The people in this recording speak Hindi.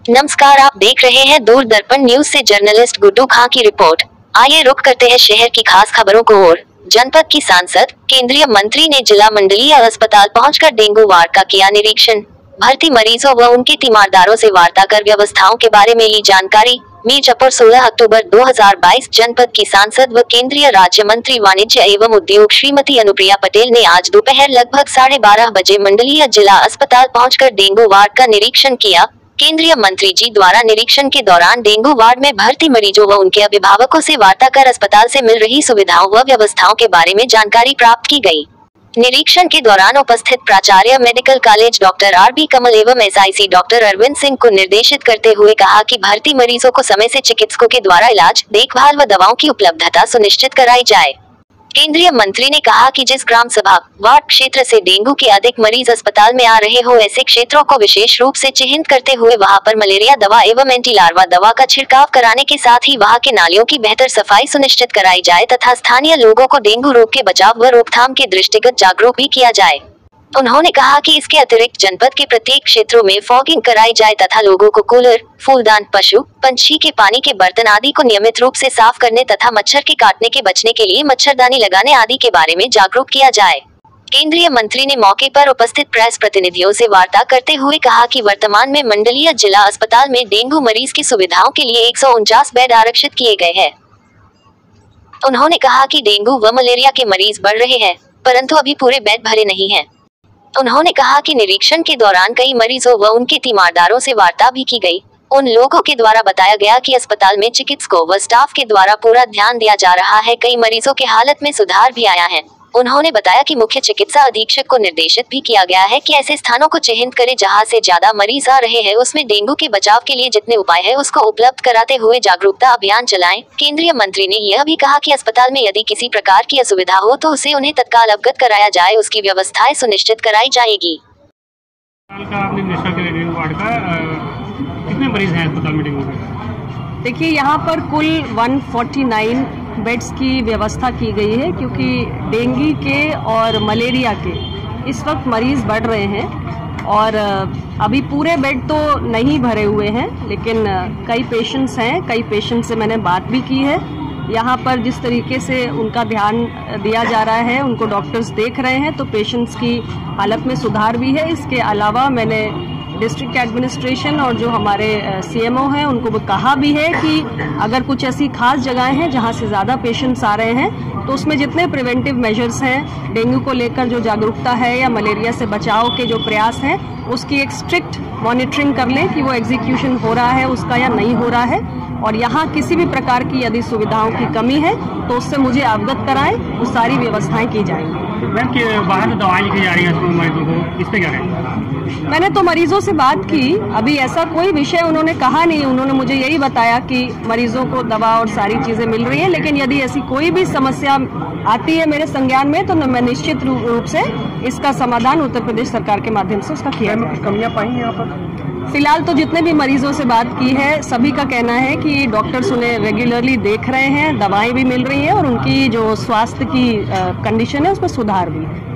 नमस्कार, आप देख रहे हैं दूरदर्पण न्यूज से जर्नलिस्ट गुड्डू खां की रिपोर्ट। आइए रुक करते हैं शहर की खास खबरों को और जनपद की सांसद केंद्रीय मंत्री ने जिला मंडलीय अस्पताल पहुंचकर डेंगू वार्ड का किया निरीक्षण। भर्ती मरीजों व उनके तीमारदारों से वार्ता कर व्यवस्थाओं के बारे में ली जानकारी। मीरजापुर 16 अक्टूबर 2022। जनपद की सांसद व केंद्रीय राज्य मंत्री वाणिज्य एवं उद्योग श्रीमती अनुप्रिया पटेल ने आज दोपहर लगभग 12:30 बजे मंडलीय जिला अस्पताल पहुंचकर डेंगू वार्ड का निरीक्षण किया। केंद्रीय मंत्री जी द्वारा निरीक्षण के दौरान डेंगू वार्ड में भर्ती मरीजों व उनके अभिभावकों से वार्ता कर अस्पताल से मिल रही सुविधाओं व व्यवस्थाओं के बारे में जानकारी प्राप्त की गई। निरीक्षण के दौरान उपस्थित प्राचार्य मेडिकल कॉलेज डॉक्टर आर.बी. कमल एवं एसआईसी डॉक्टर अरविंद सिंह को निर्देशित करते हुए कहा कि भर्ती मरीजों को समय से चिकित्सकों के द्वारा इलाज, देखभाल व दवाओं की उपलब्धता सुनिश्चित कराई जाए। केंद्रीय मंत्री ने कहा कि जिस ग्राम सभा वार्ड क्षेत्र से डेंगू के अधिक मरीज अस्पताल में आ रहे हो, ऐसे क्षेत्रों को विशेष रूप से चिन्हित करते हुए वहां पर मलेरिया दवा एवं एंटी लार्वा दवा का छिड़काव कराने के साथ ही वहां के नालियों की बेहतर सफाई सुनिश्चित कराई जाए तथा स्थानीय लोगों को डेंगू रोग के बचाव व रोकथाम के दृष्टिगत जागरूक भी किया जाए। उन्होंने कहा कि इसके अतिरिक्त जनपद के प्रत्येक क्षेत्रों में फॉगिंग कराई जाए तथा लोगों को कूलर, फूलदान, पशु पंछी के पानी के बर्तन आदि को नियमित रूप से साफ करने तथा मच्छर के काटने के बचने के लिए मच्छरदानी लगाने आदि के बारे में जागरूक किया जाए। केंद्रीय मंत्री ने मौके पर उपस्थित प्रेस प्रतिनिधियों से वार्ता करते हुए कहा कि वर्तमान में मंडलीय जिला अस्पताल में डेंगू मरीज की सुविधाओं के लिए 149 बेड आरक्षित किए गए हैं। उन्होंने कहा कि डेंगू व मलेरिया के मरीज बढ़ रहे हैं, परंतु अभी पूरे बेड भरे नहीं हैं। उन्होंने कहा कि निरीक्षण के दौरान कई मरीजों व उनके तीमारदारों से वार्ता भी की गई। उन लोगों के द्वारा बताया गया कि अस्पताल में चिकित्सकों व स्टाफ के द्वारा पूरा ध्यान दिया जा रहा है। कई मरीजों के हालत में सुधार भी आया है। उन्होंने बताया कि मुख्य चिकित्सा अधीक्षक को निर्देशित भी किया गया है कि ऐसे स्थानों को चिन्हित करे जहां से ज्यादा मरीज आ रहे हैं, उसमें डेंगू के बचाव के लिए जितने उपाय है उसको उपलब्ध कराते हुए जागरूकता अभियान चलाएं। केंद्रीय मंत्री ने यह भी कहा कि अस्पताल में यदि किसी प्रकार की असुविधा हो तो उसे उन्हें तत्काल अवगत कराया जाए, उसकी व्यवस्थाएं सुनिश्चित कराई जाएगी। कितने मरीज हैं अस्पताल में डेंगू के? देखिए, यहाँ पर कुल 149 बेड्स की व्यवस्था की गई है, क्योंकि डेंगू के और मलेरिया के इस वक्त मरीज बढ़ रहे हैं और अभी पूरे बेड तो नहीं भरे हुए हैं, लेकिन कई पेशेंट्स हैं। कई पेशेंट से मैंने बात भी की है। यहाँ पर जिस तरीके से उनका ध्यान दिया जा रहा है, उनको डॉक्टर्स देख रहे हैं, तो पेशेंट्स की हालत में सुधार भी है। इसके अलावा मैंने डिस्ट्रिक्ट एडमिनिस्ट्रेशन और जो हमारे सीएमओ हैं उनको भी कहा भी है कि अगर कुछ ऐसी खास जगहें हैं जहां से ज़्यादा पेशेंट्स आ रहे हैं, तो उसमें जितने प्रिवेंटिव मेजर्स हैं, डेंगू को लेकर जो जागरूकता है या मलेरिया से बचाव के जो प्रयास हैं, उसकी एक स्ट्रिक्ट मॉनिटरिंग कर लें कि वो एग्जीक्यूशन हो रहा है उसका या नहीं हो रहा है। और यहाँ किसी भी प्रकार की यदि सुविधाओं की कमी है तो उससे मुझे अवगत कराएं, वो सारी व्यवस्थाएं की जाएंगी। बाहर दवाएं लिखी जा रही है मरीजों को, इस पे क्या कहें? मैंने तो मरीजों से बात की, अभी ऐसा कोई विषय उन्होंने कहा नहीं। उन्होंने मुझे यही बताया कि मरीजों को दवा और सारी चीजें मिल रही हैं, लेकिन यदि ऐसी कोई भी समस्या आती है मेरे संज्ञान में तो मैं निश्चित रूप से इसका समाधान उत्तर प्रदेश सरकार के माध्यम से उसका किया जाएगा। कमियां पाई हैं यहाँ पर? फिलहाल तो जितने भी मरीजों से बात की है, सभी का कहना है कि डॉक्टर्स उन्हें रेगुलरली देख रहे हैं, दवाएं भी मिल रही हैं और उनकी जो स्वास्थ्य की कंडीशन है उसमें सुधार भी है।